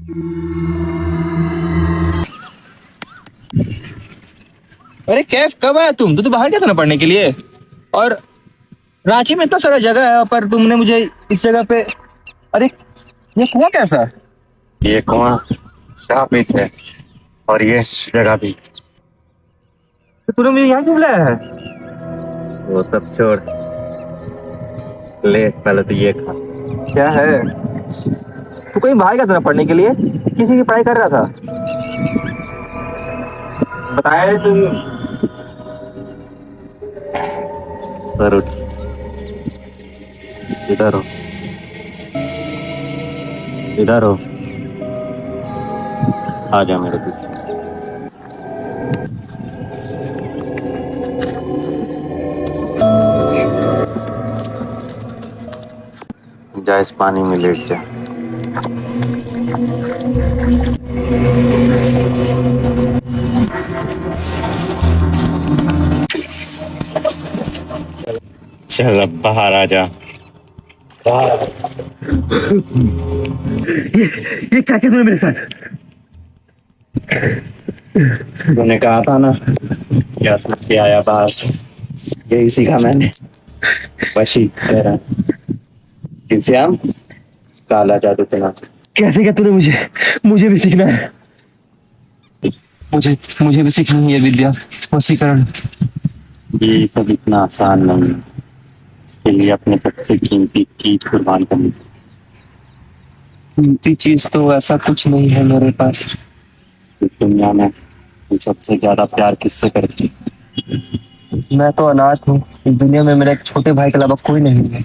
अरे कैफ, कब आया तुम? तो बाहर गया था ना पढ़ने के लिए। और रांची में इतना सारा जगह है, पर तुमने मुझे इस जगह पे। अरे ये कुआं कैसा है? ये कुआं शापित है और ये जगह भी। तो तूने मुझे यहाँ क्यों बुलाया है? वो सब छोड़, ले पहले तो ये खा। क्या है? तू कहीं बाहर गया था ना पढ़ने के लिए? किसी की पढ़ाई कर रहा था? बताया तुम। सर उठ, इधर हो, इधर हो, आ जा मेरे पीछे। जा इस पानी में लेट जा। चल अब बाहर आ जा। ये क्या किया तूने मेरे साथ? तूने कहा था ना क्या तुझसे आया बाहर से, यही सीखा मैंने। वशी तेरा हम काला जादू चला। कैसे क्या तूने मुझे भी सीखना है। मुझे भी सीखनी है विद्या, वशीकरण। ये सब इतना आसान नहीं है, इसके लिए अपने सबसे कीमती चीज कुर्बान करनी। कीमती चीज तो ऐसा कुछ नहीं है मेरे पास। इस दुनिया में तुम सबसे ज्यादा प्यार किससे करती? मैं तो अनाथ हूँ। इस दुनिया में मेरे एक छोटे भाई के अलावा कोई नहीं है।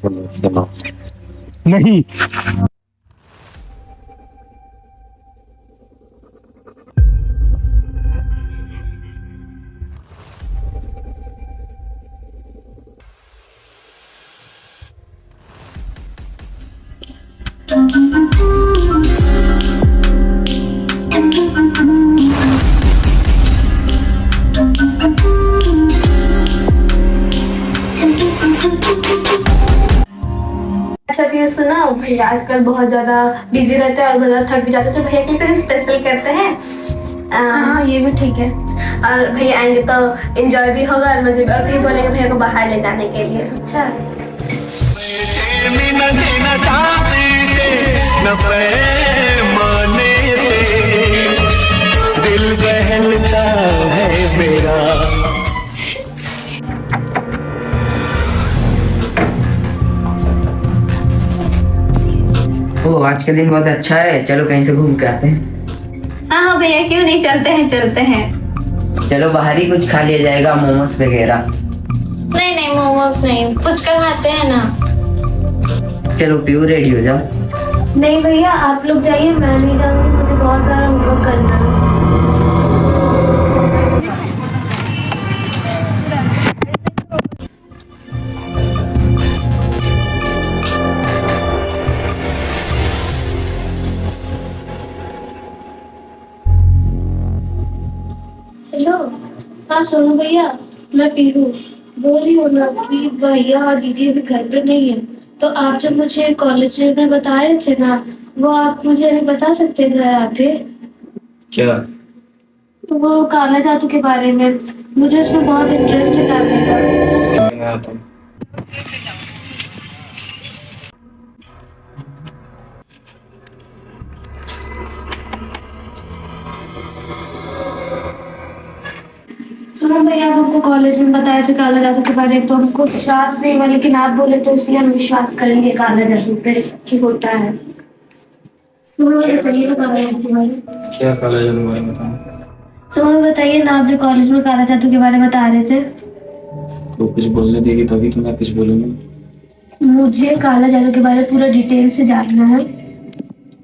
सुनो, नहीं। अच्छा भैया सुनो, भैया आजकल बहुत ज्यादा बिजी रहते हैं और बहुत ज्यादा थक भी जाते हैं, तो भैया के लिए कुछ स्पेशल करते हैं। हाँ ये भी ठीक है। और भैया आएंगे तो एंजॉय भी होगा और मजे भी, और भैया बोलेंगे भैया को बाहर ले जाने के लिए। अच्छा दिल बहलता है मेरा। ओ आज का दिन बहुत अच्छा है, चलो कहीं से घूम के आते हैं। हाँ हाँ भैया, क्यों नहीं, चलते हैं चलते हैं। चलो बाहर ही कुछ खा लिया जाएगा, मोमोज वगैरह। नहीं नहीं मोमोज नहीं, फुचका खाते हैं ना। चलो पीयू रेडी हो जाओ। नहीं भैया आप लोग जाइए, मैं नहीं जाऊंगी, मुझे बहुत सारा होमवर्क करना है। हेलो, हाँ सोनू भैया, मैं पीहू बोल रही हूँ ना कि भैया और दीदी अभी घर पे नहीं है, तो आप जब मुझे कॉलेज में बता रहे थे ना, वो आप मुझे अभी बता सकते हैं घर आके? क्या? वो काला जादू के बारे में, मुझे उसमें बहुत इंटरेस्ट है जानने का। मैं आता हूँ। सुनो भैया, आप हमको कॉलेज में बताए थे काला जादू के बारे में, तो हमको विश्वास नहीं हुआ, लेकिन आप बोले तो इसलिए हम विश्वास करेंगे काला जादू पे कि होता है। तो हमें बताइए ना काला जादू के बारे में। क्या काला जादू है बताओ? तो हमें बताइए ना, आप जो कॉलेज में काला जादू के बारे में बता रहे थे। तो कुछ बोलने देगी तभी तो मैं कुछ बोलूंगा। मुझे काला जादू के बारे में पूरा डिटेल से जानना है।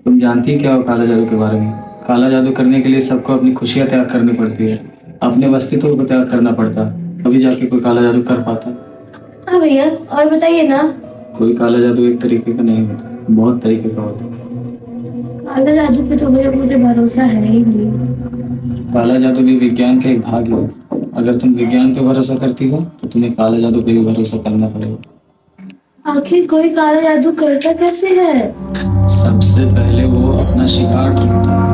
तुम जानती क्या हो काला जादू के बारे में? काला जादू करने के लिए सबको अपनी खुशियां त्याग करनी पड़ती है, अपने अस्तित्व को त्याग करना पड़ता है, तभी जाके कोई काला जादू कर पाता है। हाँ भैया, और बताइए ना। कोई काला जादू एक तरीके का नहीं होता, बहुत तरीके का होता है। काला जादू पे तो भैया मुझे भरोसा है ही नहीं। काला जादू भी विज्ञान का एक भाग है। अगर तुम विज्ञान पे भरोसा करती हो तो तुम्हें काला जादू पे भी भरोसा करना पड़ेगा। आखिर कोई काला जादू करता कैसे है? सबसे पहले वो अपना शिकार ढूंढता है।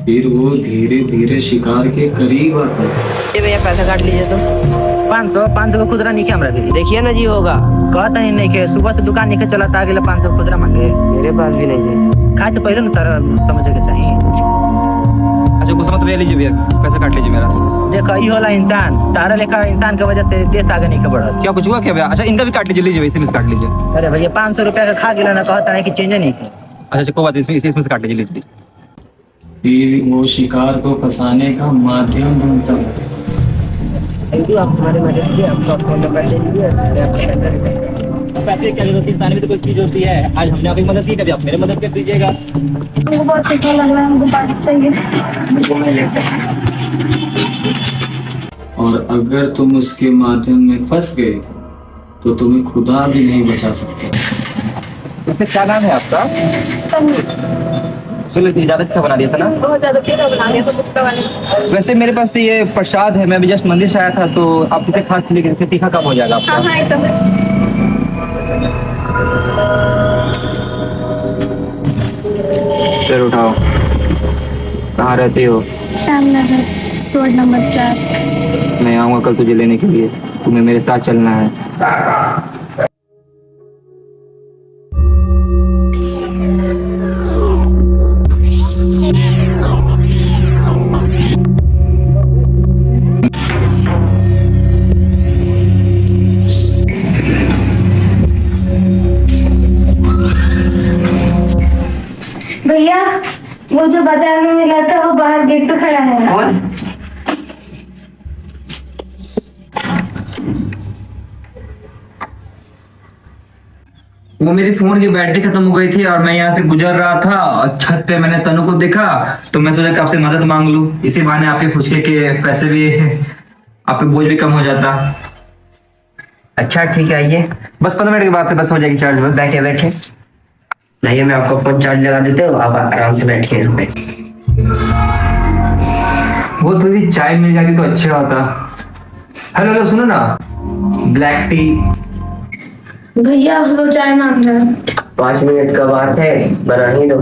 फिर वो धीरे धीरे शिकार के करीब आता है। ये भैया पैसा काट लीजिए तो 500 का खुदरा नहीं हमरा दीजिए। देखिए ना जी होगा। कहता ही नहीं के सुबह से दुकान निकल चला था, अगले 500 का खुदरा मांगे। मेरे पास भी नहीं है। खाए से पहले ना तारा समझ के चाहिए। अच्छा कुछ मत भैया, लीजिए भैया, पैसा काट लीजिए मेरा। देखो ये होला इंसान, तारा लेखा इंसान की वजह से देश आगे नहीं बढ़ा। क्या कुछ हुआ क्या भैया? अच्छा इनका भी काट लीजिए, लीजिए वैसे में से काट लीजिए। अरे भैया 500 रुपया का खा गिला ना, कहता है कि चेंज नहीं थी। अच्छा कोई बात नहीं, इसमें से काट लीजिए, लीजिए। फिर वो शिकार को फंसाने का माध्यम ढूंढता है। आप हमारे मदद किए, आपका फोन नंबर ले लीजिए। पैसे क्या जरूरत, इंसान भी तो कोई चीज होती है। आज हमने आपकी मदद की, कभी आप मेरी मदद कर दीजिएगा। हमको बहुत अच्छा लग रहा है, हमको पानी चाहिए। और अगर तुम उसके माध्यम में फंस गए तो तुम्हें खुदा भी नहीं बचा सकता। वैसे क्या नाम है आपका? चलो ज्यादा अच्छा बना दिया था ना। बहुत ज्यादा तीखा बना दिया, तो कुछ का नहीं। वैसे मेरे पास ये प्रसाद है, मैं भी जस्ट मंदिर से आया था, तो आप इसे खा लेकिन इससे तीखा कम हो जाएगा आपका। हाँ हाँ एकदम। सर उठाओ। कहाँ रहते हो? Shyamnagar road number 4। मैं आऊँगा कल तुझे लेने के लिए, तुम्हें मेरे साथ चलना है। भैया वो जो बाजार में मिला था वो बाहर गेट पे खड़ा है। कौन? वो मेरी फोन की बैटरी खत्म हो गई थी और मैं यहाँ से गुजर रहा था और छत पे मैंने तनु को देखा, तो मैं सोचा कि आपसे मदद मांग लूं। इसी बहाने आपके फुचके के पैसे भी, आपके बोझ भी कम हो जाता। अच्छा ठीक है, आइए बस 15 मिनट के बाद से बस हो जाएगी चार्ज। बस बैठे बैठे। नहीं मैं आपको फोन चार्ज लगा देते हो, आप आराम से बैठिए यहाँ पे। वो थोड़ी चाय मिल जाती तो अच्छा होता। हेलो हेलो सुनो ना, ब्लैक टी। भैया वो चाय मांग रहा है। 5 मिनट का बात है, बना ही दो।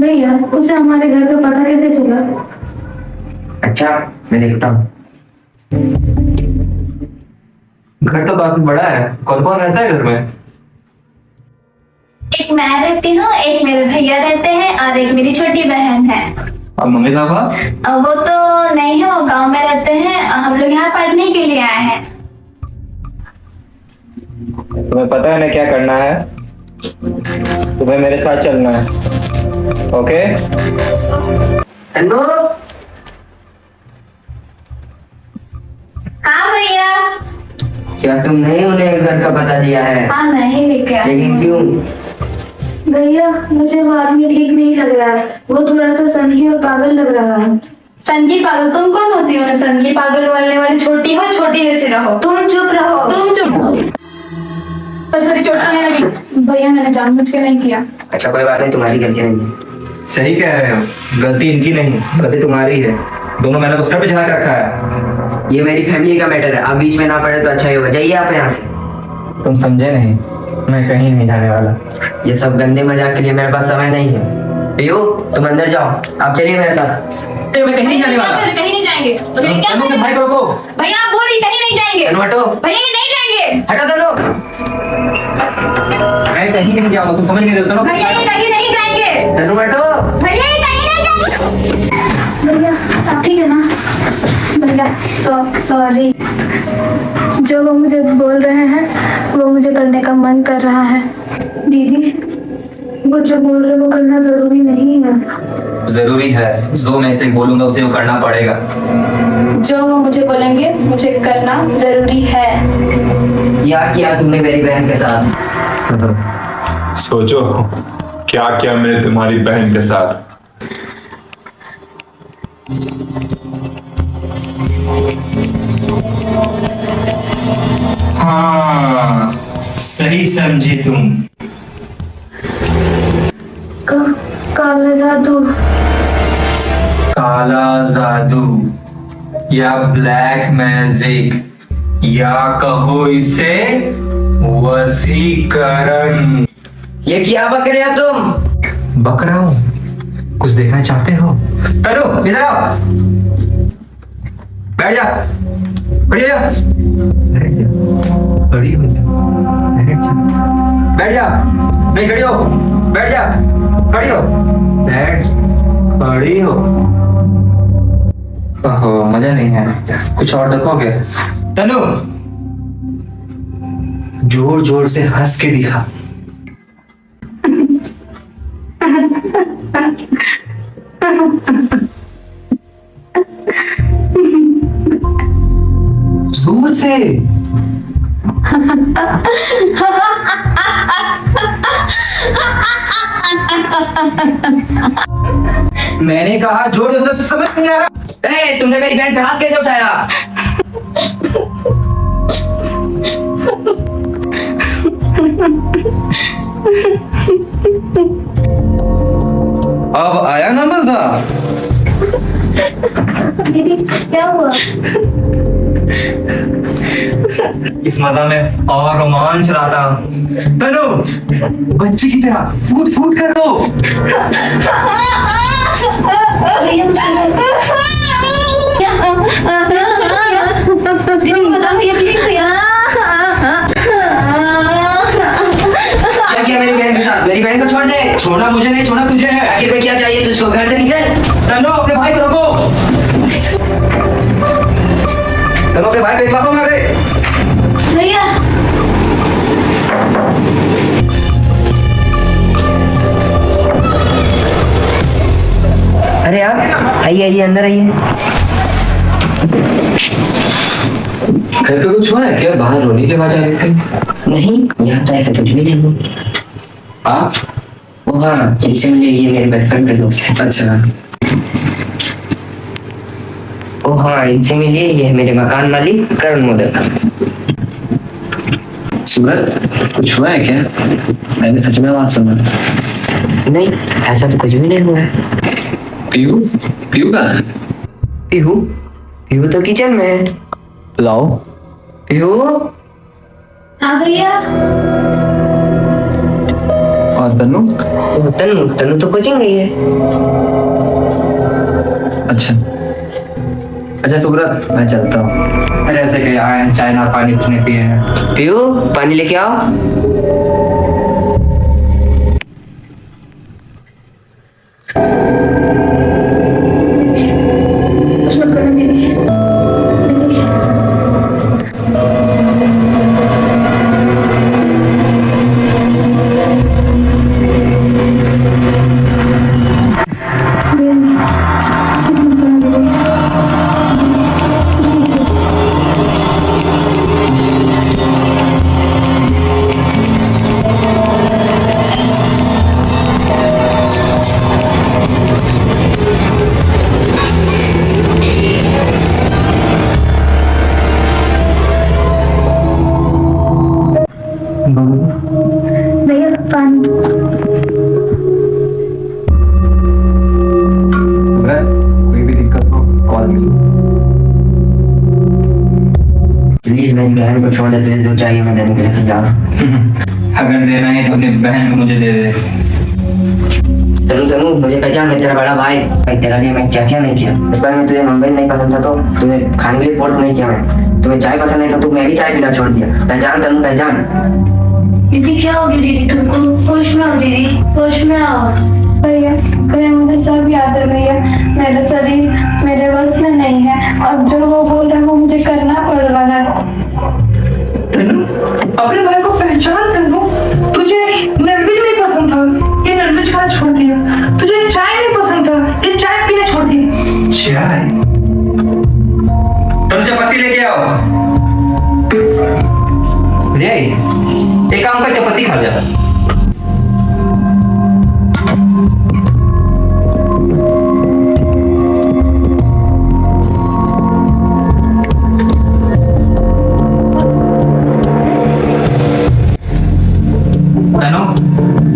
भैया उसे हमारे घर का पता कैसे चला? अच्छा मैं देखता हूँ। घर तो काफी बड़ा है, कौन कौन रहता है घर में? एक मैं रहती हूँ, एक मेरे भैया रहते हैं और एक मेरी छोटी बहन है। अब मम्मी पापा? वो तो नहीं है, वो गांव में रहते हैं। हम लोग यहाँ पढ़ने के लिए आए हैं। तुम्हें पता है ना क्या करना है? तुम्हें मेरे साथ चलना है, ओके? हेलो हाँ भैया। क्या तुमने उन्हें घर का पता दिया है? हाँ मैं ही लेके आई लेकिन हूँ। क्यों? भैया मुझे वो आदमी ठीक नहीं लग रहा है, वो थोड़ा सा सनकी और पागल लग रहा है। सनकी पागल? तुम कौन होती हो ना सनकी पागल बोलने वाली? छोटी हो, छोटी जैसे रहो। तुम चुप रहो, तुम चुप रहो। सॉरी, चोट आने लगी। भैया मैंने जानबूझ के नहीं किया। अच्छा कोई बात नहीं, तुम्हारी गलती नहीं। सही कह रहे हो, गलती इनकी नहीं, गलती तुम्हारी है। दोनों मैंने को सर पे चढ़ा के रखा है। ये मेरी फैमिली का मैटर है, आप बीच में ना पड़े तो अच्छा ही होगा। जाइए आप यहाँ से। तुम समझे नहीं, मैं कहीं नहीं जाने वाला। ये सब गंदे मजाक के लिए मेरे पास समय नहीं है। पियो तुम अंदर जाओ, आप चलिए मेरे साथ। मैं कहीं नहीं जाने वाला। कहीं नहीं जाएंगे। भैया क्या तनु के भाई को रोको। भैया आप बोल रही कहीं नहीं जाएंगे। तनु हटो, भैया ये नहीं जाएंगे। हटो तनु। मैं कहीं नहीं जाऊंगा, तुम समझ नहीं रहे हो तनु? भैया ये कहीं नहीं जाएंगे। तनु हटो। भैया ये कहीं नहीं जाएंगे। भैया आप ठीक है ना? भैया सॉरी। जो वो मुझे बोल रहे हैं वो मुझे करने का मन कर रहा है। दीदी वो जो बोल रहे वो करना जरूरी नहीं है। जरूरी है, जो मैं इसे बोलूंगा उसे वो करना पड़ेगा। जो वो मुझे बोलेंगे मुझे करना जरूरी है। क्या किया तुमने मेरी बहन के साथ? सोचो क्या किया मैंने तुम्हारी बहन के साथ। हाँ सही समझी तुम। काला जादू। काला जादू या ब्लैक मैजिक या कहो इसे वशीकरण। ये क्या बक रहे हो तुम? बक रहा हूं, कुछ देखना चाहते हो? तनु इधर आओ, बैठ जा, बैठ जा, खड़ी हो जा, बैठ जा, नहीं खड़ी हो, बैठ जा, खड़ी हो, बैठ, खड़ी हो। ओहो मजा नहीं है, कुछ और देखोगे? तनु जोर जोर से हंस के दिखा। जोर से। मैंने कहा जोर जोर से, समझ नहीं आ रहा? तुमने मेरी बहन पे हाथ कैसे उठाया? अब आया ना मजा? दीदी क्या हुआ? इस मजा में और रोमांच रहा था। तनु बच्चे की तरह फूट फूट कर रो। दीदी बता क्या किया मेरी बहन के साथ? मेरी बहन को छोड़ दे। छोड़ना मुझे नहीं, छोड़ना तुझे है। आखिर में क्या चाहिए तुझको? घर से निकल। तनु अपने भाई को रोको। तनु अपने भाई को एक लाखों मार दे। भैया अरे आप आइए आइए, अंदर आइए। घर पे कुछ हुआ है क्या? बाहर रोने की आवाज आ रही थी। नहीं, यहाँ तो ऐसा कुछ भी नहीं हुआ। आप? वो हाँ, इनसे मिले, ये मेरे बचपन के दोस्त हैं। अच्छा। ओ हाँ, इनसे मिलिए, ये मेरे मकान मालिक करण मोदक। सूरज कुछ हुआ है क्या? मैंने सच में आवाज सुना। नहीं, ऐसा तो कुछ भी नहीं हुआ है। पीयू पीयू कहाँ है? पीहू? पीहू तो किचन में है। लाओ। पीहू? हाँ भैया। और तनु? तनु तनु तो कोचिंग गई है। अच्छा अच्छा सुब्रत, मैं चलता हूँ। अरे ऐसे कहीं आए चाय ना पानी कुछ नहीं पिए हैं। पीहू पानी लेके आओ। कुछ मत करना दीदी। दीदी भैया पानी। कोई भी दिक्कत हो कॉल मी। प्लीज मेरी बहन को छोड़ देते, जो चाहिए मैं देने के लिए तैयार हूँ। अगर देना है तो अपनी बहन को मुझे दे दे। तनु तनु मुझे पहचान, मैं तेरा बड़ा भाई। भाई तेरा लिए मैं क्या क्या नहीं किया। बचपन में तुझे मुंबई नहीं पसंद था तो तुम्हें खाने के लिए फोर्स नहीं किया मैं। तुम्हें चाय पसंद नहीं था तो मैं भी चाय पीना छोड़ दिया। पहचान तनु, पहचान। दीदी क्या हो गया? दीदी तुमको होश में आओ, दीदी होश में आओ। भैया भैया मुझे सब याद है भैया। मेरा शरीर मेरे बस में नहीं है, अब जो वो बोल रहे हैं वो मुझे करना पड़ रहा है। तनु अपने भाई को पहचान। तनु तुझे नॉनवेज नहीं पसंद था, ये नॉनवेज खाना छोड़ दिया। तुझे चाय नहीं पसंद था, ये चाय पीना छोड़ दिया। चाय? तुम चपाती लेके आओ। ले एक काम कर, चपाती खा जा।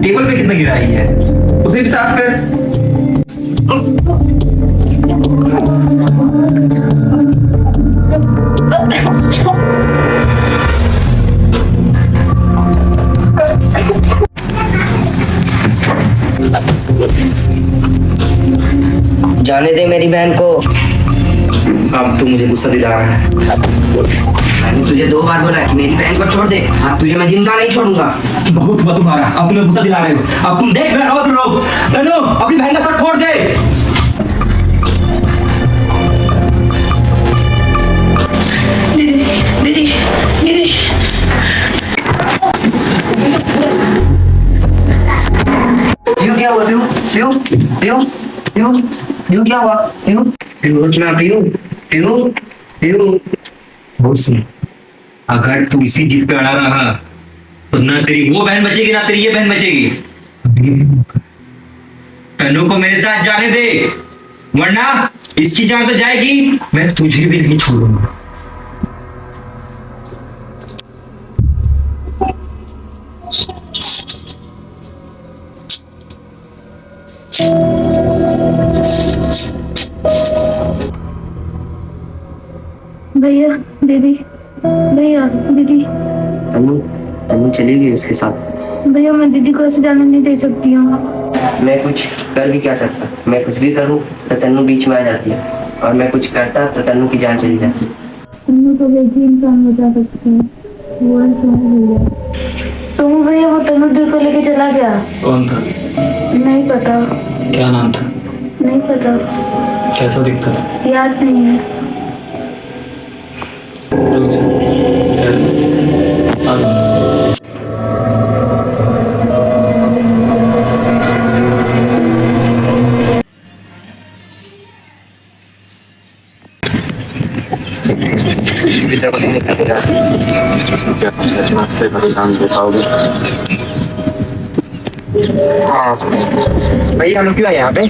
टेबल पे कितना गिराई है, उसे भी साफ कर। जाने दे मेरी बहन को। अब तू मुझे गुस्सा दिला रहा है। मैंने तुझे 2 बार बोला कि मेरी बहन को छोड़ दे, अब तुझे मैं जिंदा नहीं छोड़ूंगा। बहुत हुआ तुम्हारा, अब तुम्हें गुस्सा दिला रहे हो। अब तुम देख रहे हो लोग। तनु अपनी बहन का सर फोड़ दे। दीदी दीदी दीदी प्यू क्या हुआ? प्यू प्यू प्यू प्यू प्यू क्या हुआ? प्यू प्यू ना प्यू प्यू प्यू। अगर तू इसी जिद पे अड़ा रहा तो ना तेरी वो बहन बचेगी ना तेरी ये बहन बचेगी। तनु को मेरे साथ जाने दे, वरना इसकी जान तो जाएगी, मैं तुझे भी नहीं छोड़ूंगा। भैया दीदी, भैया दीदी। तनु तनु चली गई उसके साथ। भैया मैं दीदी को ऐसे जाने नहीं दे सकती हूँ। मैं कुछ कर भी क्या सकता? मैं कुछ भी करूं तो तनु बीच में आ जाती है, और मैं कुछ करता तो तनु की जान चली जाती। तुम तो एक ही इंसान बचा सकते हैं, वो है तुम भैया। तुम भैया वो तनु दी को लेके चला गया। कौन था? नहीं पता। क्या नाम था? नहीं पता। कैसा दिखता था? याद नहीं है। भैया हम लोग क्यों आए यहाँ पे?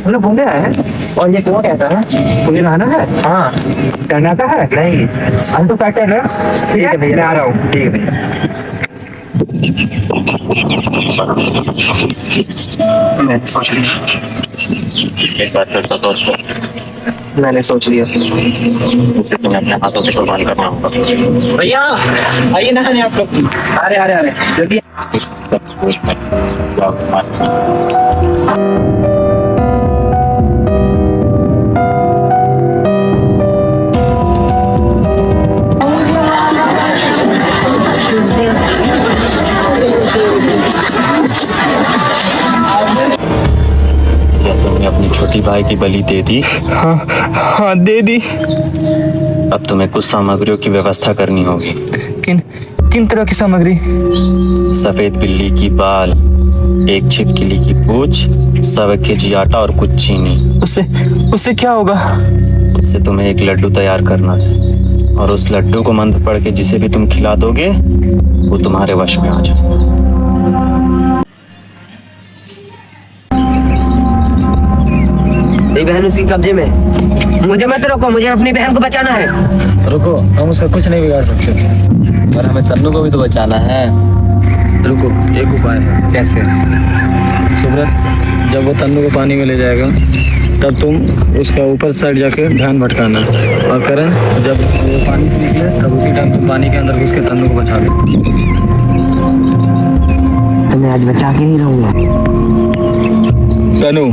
हम लोग घूमने आए हैं। और ये कौन कहता है मुझे नहाना है? हाँ करना का है? नहीं हम तो पैक कर रहे हैं। ठीक है भैया मैं आ रहा हूँ। ठीक है भैया। मैंने सोच लिया, एक बार फिर से दोस्तों, मैंने सोच लिया तुम्हें अपने हाथों से कुर्बान करना होगा। भैया आइए नहाने आप लोग। अरे अरे अरे जल्दी। तुमने अपनी छोटी भाई की बलि दे दी? हाँ दे दी। अब तुम्हें कुछ सामग्रियों की व्यवस्था करनी होगी। किन तरह की सामग्री? सफेद बिल्ली की बाल, एक छिपकली की पूंछ, 100 केजी आटा और कुछ चीनी। उससे क्या होगा? उससे तुम्हें एक लड्डू तैयार करना है, और उस लड्डू को मंत्र पढ़ के जिसे भी तुम खिला दोगे वो तुम्हारे वश में आ जाए। मेरी बहन उसकी कब्जे में। मुझे मत रोको, मुझे अपनी बहन को बचाना है। रुको, हम उसका कुछ नहीं बिगाड़ सकते, पर हमें तन्नू को भी तो बचाना है। रुको, एक उपाय है। कैसे? सुब्रत, जब वो तन्नू को पानी में ले जाएगा तब तुम उसका ऊपर साइड जाके ध्यान भटकाना, और करण जब वो पानी से निकले तब उसी टाइम तुम पानी के अंदर घुस के तन्नू को बचा लो। तो मैं आज बचा के नहीं रहूंगा। तनु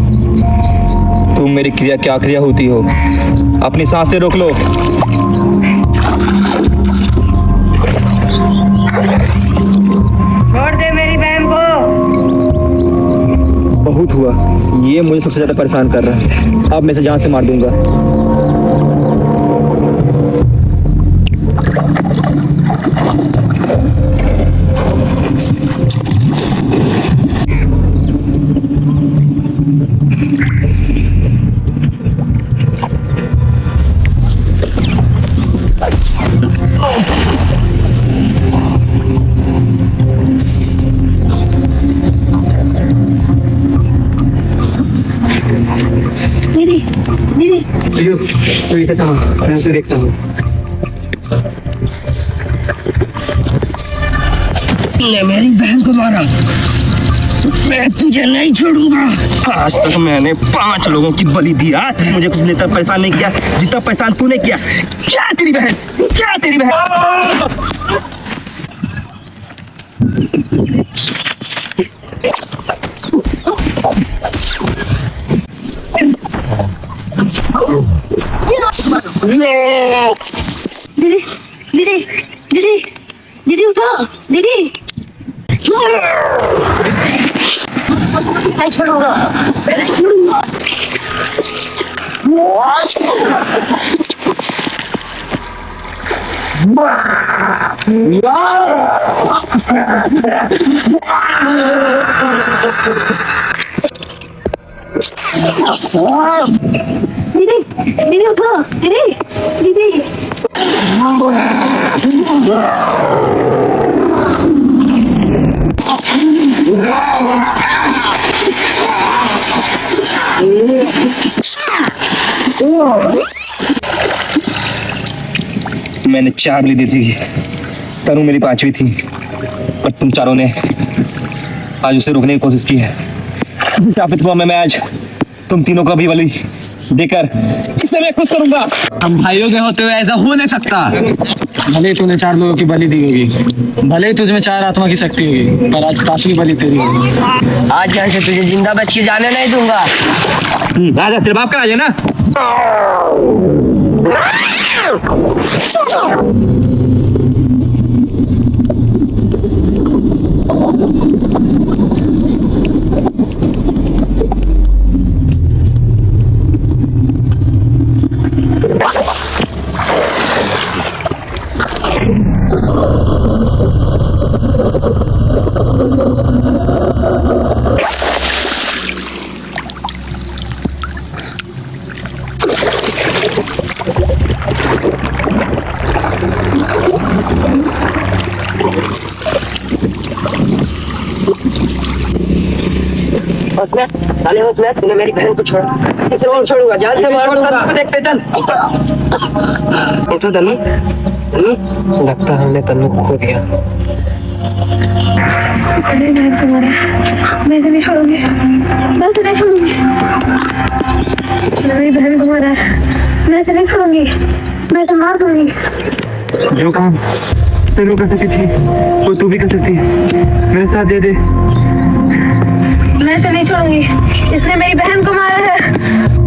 तुम मेरी क्रिया क्या क्रिया होती हो? अपनी सांसें रोक लो। छोड़ दे मेरी बहन को। बहुत हुआ, ये मुझे सबसे ज्यादा परेशान कर रहा है। अब मैं इसे जान से मार दूंगा। तो इसे कहाँ, मैं उसे देखता हूँ। ने मेरी बहन को मारा। मैं तुझे नहीं छोड़ूंगा। आज तक मैंने 5 लोगों की बलि दिया, मुझे कुछ इतना परेशान नहीं किया जितना परेशान तूने किया। क्या तेरी बहन, क्या तेरी बहन। दीदी दीदी दीदी दीदी उठो दीदी। मैं छोड़ूंगा, मैं छोड़ूंगा। दीदी दीदी उठो दीदी दीदी। मैंने 4 बलि दी थी, तनु मेरी 5वीं थी, पर तुम चारों ने आज उसे रोकने की कोशिश की है। शापित हुआ मैं आज तुम तीनों को भी बलि देकर किसे मैं खुश करूंगा। हम भाइयों के होते हुए ऐसा हो नहीं सकता। भले तूने 4 लोगों की बलि दी होगी, भले तुझमें 4 आत्मा की शक्ति होगी, पर आज 5वीं बलि तेरी होगी। आज यहाँ से तुझे जिंदा बच के जाने नहीं दूंगा। राजा तेरे बाप का राज है ना। साले उसमें तूने मेरी बहन को छोड़ा, किसे और छोड़ूंगा, जान से मार दूंगा। देखते चल। उठो तनु, तनु। लगता है हमने तन्नू को खो दिया। मैं इसे नहीं छोड़ूंगी, मैं इसे नहीं छोड़ूंगी। मेरी बहन को मारा, मैं इसे नहीं छोड़ूंगी, मैं इसे मार दूंगी। जो काम तनु कर सकती थी वो तू भी कर सकती है, मेरे साथ दे दे। मैं इसे नहीं छोड़ूंगी, इसने मेरी बहन को मारा है।